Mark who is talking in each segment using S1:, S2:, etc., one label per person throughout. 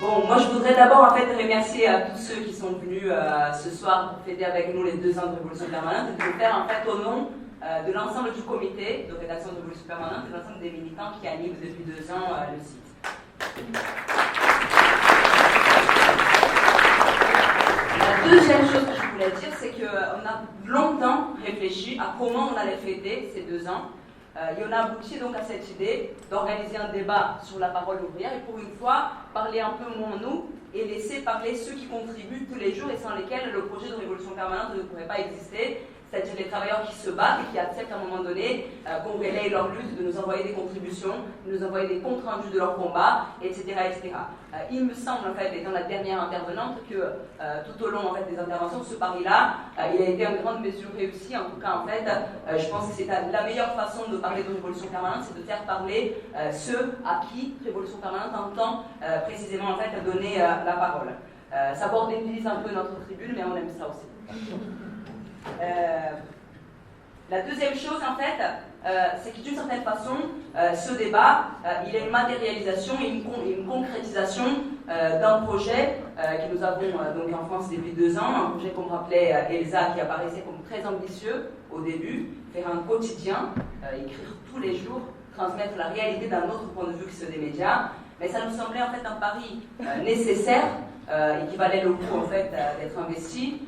S1: Bon, moi je voudrais d'abord en fait remercier à tous ceux qui sont venus ce soir pour fêter avec nous les 2 ans de Révolution Permanente et de le faire en fait au nom de l'ensemble du comité de rédaction de Révolution Permanente et de l'ensemble des militants qui animent depuis 2 ans le site. La deuxième chose que je voulais dire, c'est qu'on a longtemps réfléchi à comment on allait fêter ces 2 ans. Et on a abouti donc à cette idée d'organiser un débat sur la parole ouvrière et pour une fois parler un peu moins nous et laisser parler ceux qui contribuent tous les jours et sans lesquels le projet de Révolution Permanente ne pourrait pas exister, c'est-à-dire les travailleurs qui se battent et qui acceptent à un moment donné qu'on relaye leur lutte, de nous envoyer des contributions, de nous envoyer des comptes rendus de leur combat, etc. etc. Il me semble, en fait, étant la dernière intervenante, que tout au long en fait, des interventions, ce pari-là, il a été en grande mesure réussi. En tout cas, en fait, je pense que c'est la meilleure façon de parler de Révolution Permanente, c'est de faire parler ceux à qui Révolution Permanente entend précisément en fait, donner la parole. Ça bordélise un peu notre tribune, mais on aime ça aussi. La deuxième chose, en fait, c'est que d'une certaine façon, ce débat, il est une matérialisation et une concrétisation d'un projet que nous avons donc en France depuis 2 ans, un projet qu'on rappelait Elsa, qui apparaissait comme très ambitieux au début, faire un quotidien, écrire tous les jours, transmettre la réalité d'un autre point de vue que ceux des médias, mais ça nous semblait en fait un pari nécessaire et qui valait le coup en fait d'être investi.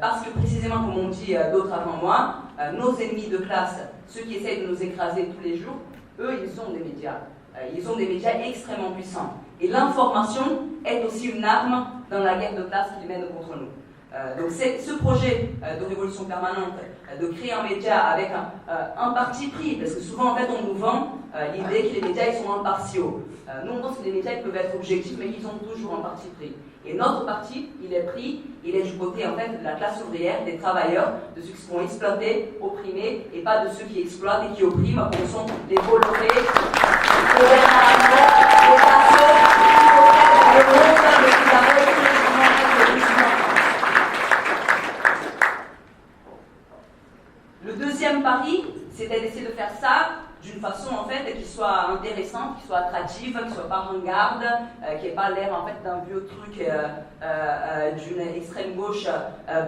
S1: Parce que précisément, comme on dit d'autres avant moi, nos ennemis de classe, ceux qui essayent de nous écraser tous les jours, eux, ils ont des médias. Ils ont des médias extrêmement puissants. Et l'information est aussi une arme dans la guerre de classe qu'ils mènent contre nous. Donc c'est ce projet de Révolution Permanente, de créer un média avec un parti pris, parce que souvent en fait on nous vend l'idée que les médias ils sont impartiaux. Nous on pense que les médias ils peuvent être objectifs, mais qu'ils ont toujours un parti pris. Et notre parti, il est pris, il est du côté en fait de la classe ouvrière, des travailleurs, de ceux qui seront exploités, opprimés, et pas de ceux qui exploitent et qui oppriment, comme sont les Bolloré, les gouvernements, les patrons, les mondes, les Figaro, le deuxième pari, c'était d'essayer de faire ça d'une façon en fait qui soit intéressante, qui soit attractive, qui soit pas ringarde, qui n'ait pas l'air en fait d'un vieux truc d'une extrême gauche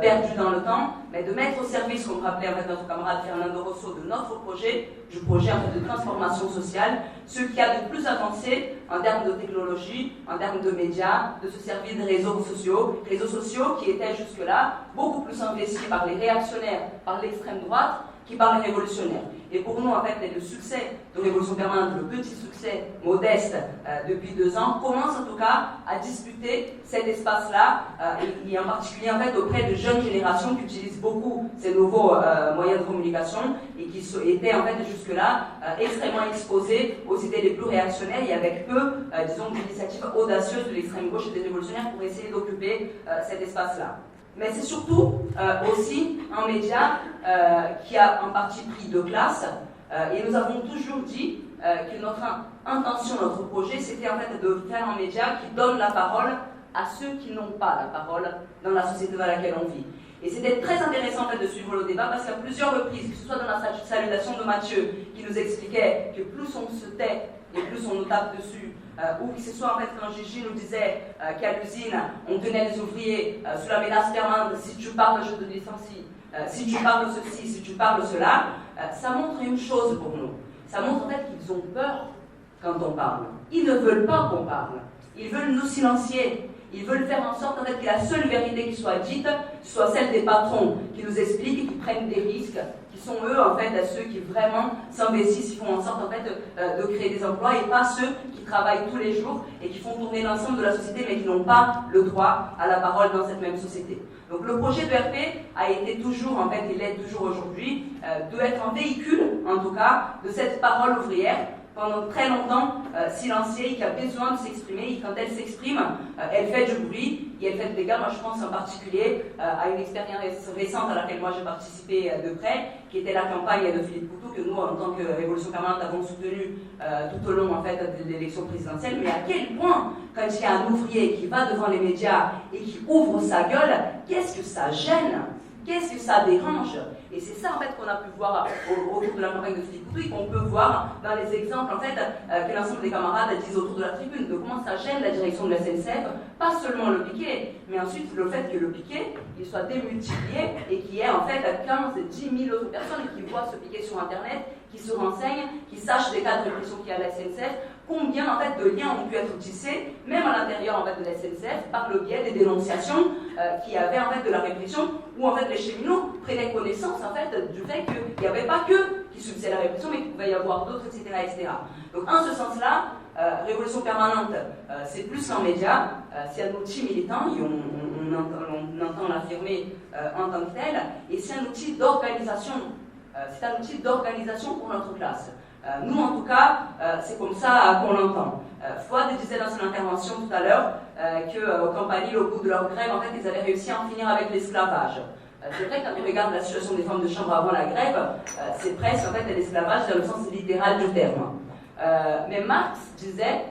S1: perdue dans le temps, mais de mettre au service, comme rappelait en fait notre camarade Fernando Rosso, de notre projet, du projet en fait de transformation sociale, ce qu'il y a de plus avancé en termes de technologie, en termes de médias, de se servir des réseaux sociaux qui étaient jusque-là beaucoup plus investis par les réactionnaires, par l'extrême droite, qui par les révolutionnaires. Et pour nous, en fait, le succès de Révolution Permanente, le petit succès modeste depuis 2 ans, commence en tout cas à disputer cet espace-là, et en particulier en fait, auprès de jeunes générations qui utilisent beaucoup ces nouveaux moyens de communication et qui étaient en fait jusque-là extrêmement exposés aux idées les plus réactionnaires et avec peu, disons, d'initiatives audacieuses de l'extrême gauche et des révolutionnaires pour essayer d'occuper cet espace-là. Mais c'est surtout aussi un média qui a un parti pris de classe et nous avons toujours dit que notre intention, notre projet, c'était en fait de faire un média qui donne la parole à ceux qui n'ont pas la parole dans la société dans laquelle on vit. Et c'était très intéressant en fait, de suivre le débat parce qu'à plusieurs reprises, que ce soit dans la salutation de Mathieu qui nous expliquait que plus on se tait et plus on nous tape dessus, ou que ce soit en fait quand Gigi nous disait qu'à l'usine on tenait les ouvriers sous la menace permanente, si tu parles je te licencie, si tu parles ceci, si tu parles cela, ça montre une chose pour nous. Ça montre en fait qu'ils ont peur quand on parle. Ils ne veulent pas qu'on parle. Ils veulent nous silencier. Ils veulent faire en sorte en fait, que la seule vérité qui soit dite soit celle des patrons qui nous expliquent, qui prennent des risques, qui sont eux en fait ceux qui vraiment s'investissent, qui font en sorte en fait de créer des emplois et pas ceux qui travaillent tous les jours et qui font tourner l'ensemble de la société mais qui n'ont pas le droit à la parole dans cette même société. Donc le projet de RP a été toujours, en fait, il l'est toujours aujourd'hui, d'être un véhicule, en tout cas, de cette parole ouvrière pendant très longtemps silenciée, qui a besoin de s'exprimer, et quand elle s'exprime, elle fait du bruit et elle fait des dégâts. Moi, je pense en particulier à une expérience récente à laquelle moi j'ai participé de près, qui était la campagne de Philippe Poutou, que nous, en tant que Révolution Permanente, avons soutenue tout au long en fait, de l'élection présidentielle. Mais à quel point, quand il y a un ouvrier qui va devant les médias et qui ouvre sa gueule, qu'est-ce que ça gêne? Qu'est-ce que ça dérange? Et c'est ça en fait qu'on a pu voir autour de la campagne de Philippe Coutu et qu'on peut voir dans les exemples en fait que l'ensemble des camarades disent autour de la tribune, de comment ça gêne la direction de la SNCF, pas seulement le piquet, mais ensuite le fait que le piquet il soit démultiplié et qu'il y ait en fait 15, 10 000 autres personnes qui voient ce piquet sur internet, qui se renseignent, qui sachent des cas de répression qu'il y a à la SNCF, combien en fait de liens ont pu être tissés, même à l'intérieur en fait de la SNCF, par le biais des dénonciations qui avaient en fait de la répression, où en fait les cheminots prenaient connaissance en fait du fait qu'il n'y avait pas que qui subissaient la répression, mais qu'il pouvait y avoir d'autres, etc., etc. Donc en ce sens-là, Révolution permanente, c'est plus qu'un média, c'est un outil militant, et on entend l'affirmer en tant que tel, et c'est un outil d'organisation. C'est un outil d'organisation pour notre classe. Nous, en tout cas, c'est comme ça qu'on l'entend. Fouad disait dans son intervention tout à l'heure qu'au Campanile, au bout de leur grève, en fait, ils avaient réussi à en finir avec l'esclavage. C'est vrai que quand on regarde la situation des femmes de chambre avant la grève, c'est presque en fait l'esclavage dans le sens littéral du terme. Mais Marx disait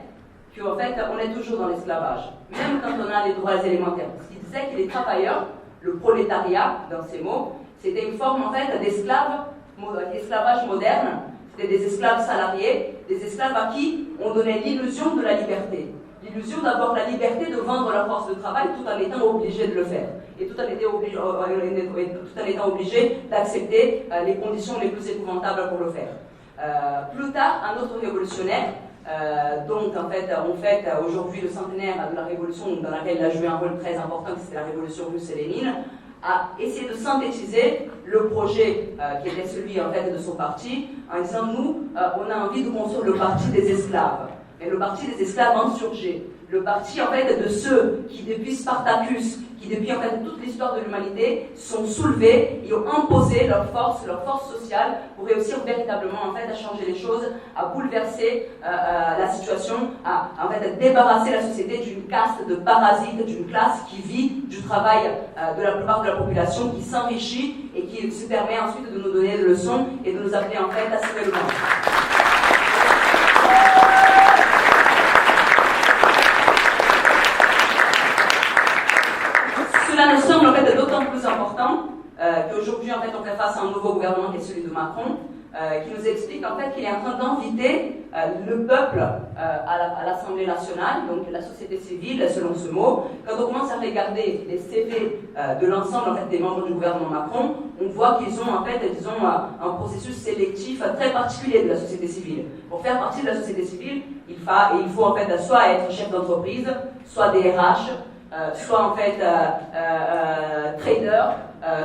S1: qu'en fait, on est toujours dans l'esclavage, même quand on a les droits élémentaires. Parce qu'il disait que les travailleurs, le prolétariat, dans ces mots, c'était une forme en fait d'esclavage moderne. C'était des esclaves salariés, des esclaves à qui on donnait l'illusion de la liberté. L'illusion d'avoir la liberté de vendre leur force de travail tout en étant obligé de le faire. Et tout en étant obligé d'accepter les conditions les plus épouvantables pour le faire. Plus tard, un autre révolutionnaire, dont en fait on fête aujourd'hui le centenaire de la révolution dans laquelle il a joué un rôle très important, c'était la révolution russe et Lénine, a essayé de synthétiser le projet qui était celui en fait de son parti en disant nous, on a envie de construire le parti des esclaves, mais le parti des esclaves insurgés, le parti en fait de ceux qui depuis Spartacus, qui depuis en fait toute l'histoire de l'humanité sont soulevés et ont imposé leur force sociale pour réussir véritablement en fait à changer les choses, à bouleverser la situation, à en fait débarrasser la société d'une caste de parasites, d'une classe qui vit du travail de la plupart de la population, qui s'enrichit et qui se permet ensuite de nous donner des leçons et de nous appeler en fait à sauver le monde. Cela nous semble en fait d'autant plus important qu'aujourd'hui en fait on fait face à un nouveau gouvernement qui est celui de Macron, qui nous explique en fait qu'il est en train d'inviter le peuple à l'Assemblée nationale, donc la société civile selon ce mot. Quand on commence à regarder les CV de l'ensemble en fait des membres du gouvernement Macron, on voit qu'ils ont en fait disons un processus sélectif très particulier de la société civile. Pour faire partie de la société civile, il faut en fait soit être chef d'entreprise, soit des RH, soit en fait trader,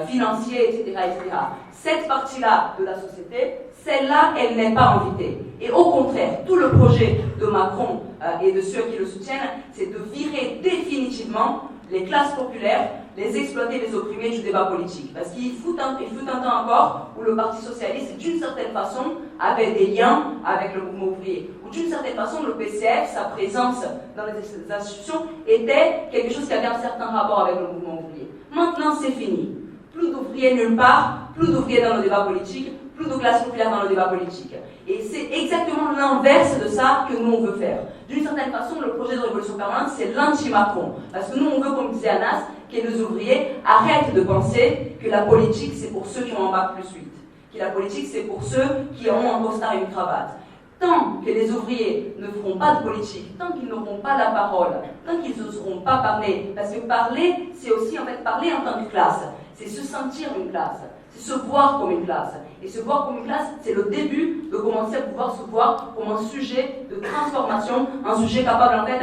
S1: financier, etc., etc. Cette partie-là de la société, celle-là, elle n'est pas invitée. Et au contraire, tout le projet de Macron et de ceux qui le soutiennent, c'est de virer définitivement les classes populaires, les exploiter, les opprimer du débat politique. Parce qu'il fut un temps encore où le Parti Socialiste, d'une certaine façon, avait des liens avec le mouvement ouvrier. Ou d'une certaine façon, le PCF, sa présence dans les institutions, était quelque chose qui avait un certain rapport avec le mouvement ouvrier. Maintenant, c'est fini. Plus d'ouvriers nulle part, plus d'ouvriers dans le débat politique, plus de classe populaire dans le débat politique. Et c'est exactement l'inverse de ça que nous on veut faire. D'une certaine façon, le projet de révolution permanente, c'est l'anti-Macron. Parce que nous, on veut, comme disait Anas, que les ouvriers arrêtent de penser que la politique, c'est pour ceux qui ont un bac plus 8. Que la politique, c'est pour ceux qui ont un costard et une cravate. Tant que les ouvriers ne feront pas de politique, tant qu'ils n'auront pas la parole, tant qu'ils n'oseront pas parler, parce que parler, c'est aussi en fait parler en tant que classe, c'est se sentir une classe, c'est se voir comme une classe. Et se voir comme une classe, c'est le début de commencer à pouvoir se voir comme un sujet de transformation, un sujet capable en fait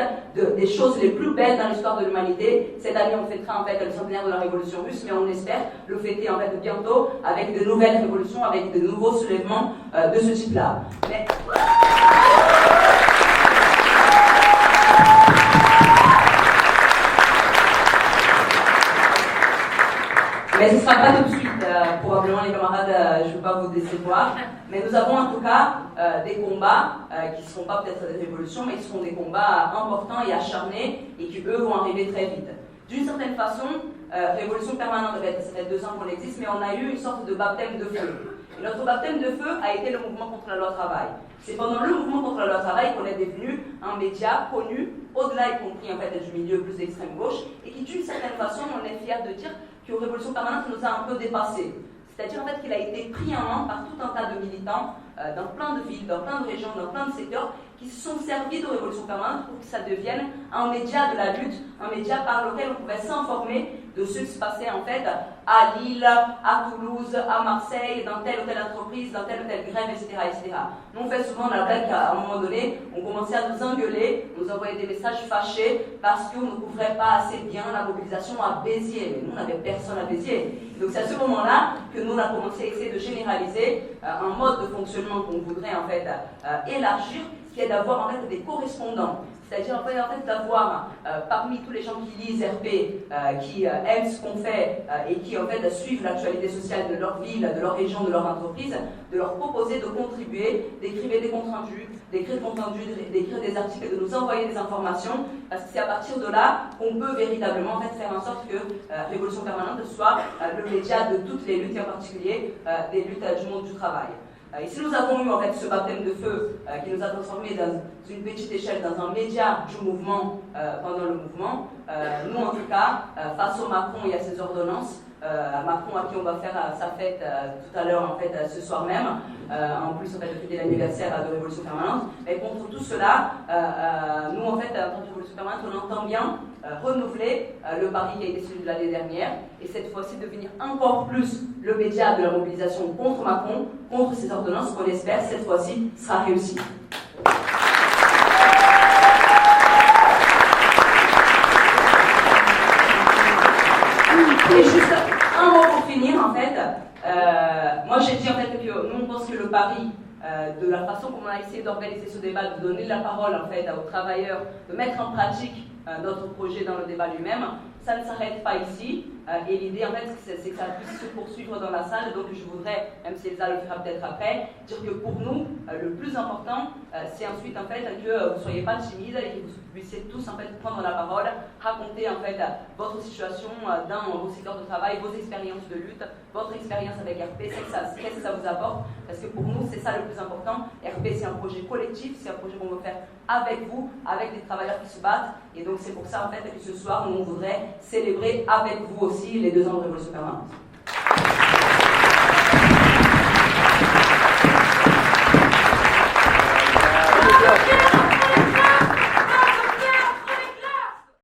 S1: des choses les plus belles dans l'histoire de l'humanité. Cette année, on fêtera en fait le centenaire de la révolution russe, mais on espère le fêter en fait bientôt avec de nouvelles révolutions, avec de nouveaux soulèvements de ce type-là. Mais ce ne sera pas tout de suite, probablement les camarades, je ne veux pas vous décevoir, mais nous avons en tout cas des combats qui ne seront pas peut-être des révolutions, mais qui seront des combats importants et acharnés et qui eux vont arriver très vite. D'une certaine façon, Révolution permanente, ça fait 2 ans qu'on existe, mais on a eu une sorte de baptême de feu. Et notre baptême de feu a été le mouvement contre la loi travail, C'est pendant le mouvement contre la loi travail qu'on est devenu un média connu, au-delà y compris en fait du milieu plus d'extrême gauche, et qui d'une certaine façon, on est fier de dire que Révolution Permanente nous a un peu dépassés. C'est-à-dire en fait qu'il a été pris en main par tout un tas de militants dans plein de villes, dans plein de régions, dans plein de secteurs, qui se sont servis de Révolution Permanente pour que ça devienne un média de la lutte, un média par lequel on pouvait s'informer de ce qui se passait en fait à Lille, à Toulouse, à Marseille, dans telle ou telle entreprise, dans telle ou telle grève, etc. etc. Nous on fait souvent la blague qu'à un moment donné, on commençait à nous engueuler, nous envoyer des messages fâchés parce qu'on ne couvrait pas assez bien la mobilisation à Béziers. Mais nous, on n'avait personne à Béziers. Donc c'est à ce moment-là que nous on a commencé à essayer de généraliser un mode de fonctionnement qu'on voudrait en fait élargir, qui est d'avoir en fait des correspondants. C'est-à-dire en fait d'avoir parmi tous les gens qui lisent RP, qui aiment ce qu'on fait et qui en fait suivent l'actualité sociale de leur ville, de leur région, de leur entreprise, de leur proposer de contribuer, d'écrire des comptes rendus, d'écrire des articles, de nous envoyer des informations, parce que c'est à partir de là qu'on peut véritablement en fait faire en sorte que Révolution Permanente soit le média de toutes les luttes, et en particulier des luttes du monde du travail. Et si nous avons eu en fait ce baptême de feu qui nous a transformés dans une petite échelle dans un média du mouvement pendant le mouvement, nous en tout cas, face au Macron et à ses ordonnances, Macron à qui on va faire sa fête tout à l'heure en fait ce soir même, en plus en fait de fêter l'anniversaire de Révolution Permanente, mais contre tout cela, nous en fait en tant que Révolution Permanente, on entend bien renouveler le pari qui a été celui de l'année dernière, et cette fois-ci devenir encore plus le média de la mobilisation contre Macron, contre ces ordonnances qu'on espère cette fois-ci sera réussie. Et juste un mot pour finir en fait, moi j'ai dit en fait que nous on pense que le pari de la façon comme on a essayé d'organiser ce débat, de donner la parole en fait aux travailleurs, de mettre en pratique notre projet dans le débat lui-même, ça ne s'arrête pas ici. Et l'idée en fait c'est que ça puisse se poursuivre dans la salle. Donc je voudrais, même si Elsa le fera peut-être après, dire que pour nous le plus important c'est ensuite en fait que vous ne soyez pas timides et que vous puissiez tous en fait prendre la parole, raconter en fait votre situation dans vos secteurs de travail, vos expériences de lutte, votre expérience avec RP, qu'est-ce que ça vous apporte, parce que pour nous c'est ça le plus important. RP c'est un projet collectif, c'est un projet qu'on veut faire avec vous, avec des travailleurs qui se battent, et donc c'est pour ça en fait que ce soir nous on voudrait célébrer avec vous aussi les 2 ans de Révolution Permanente.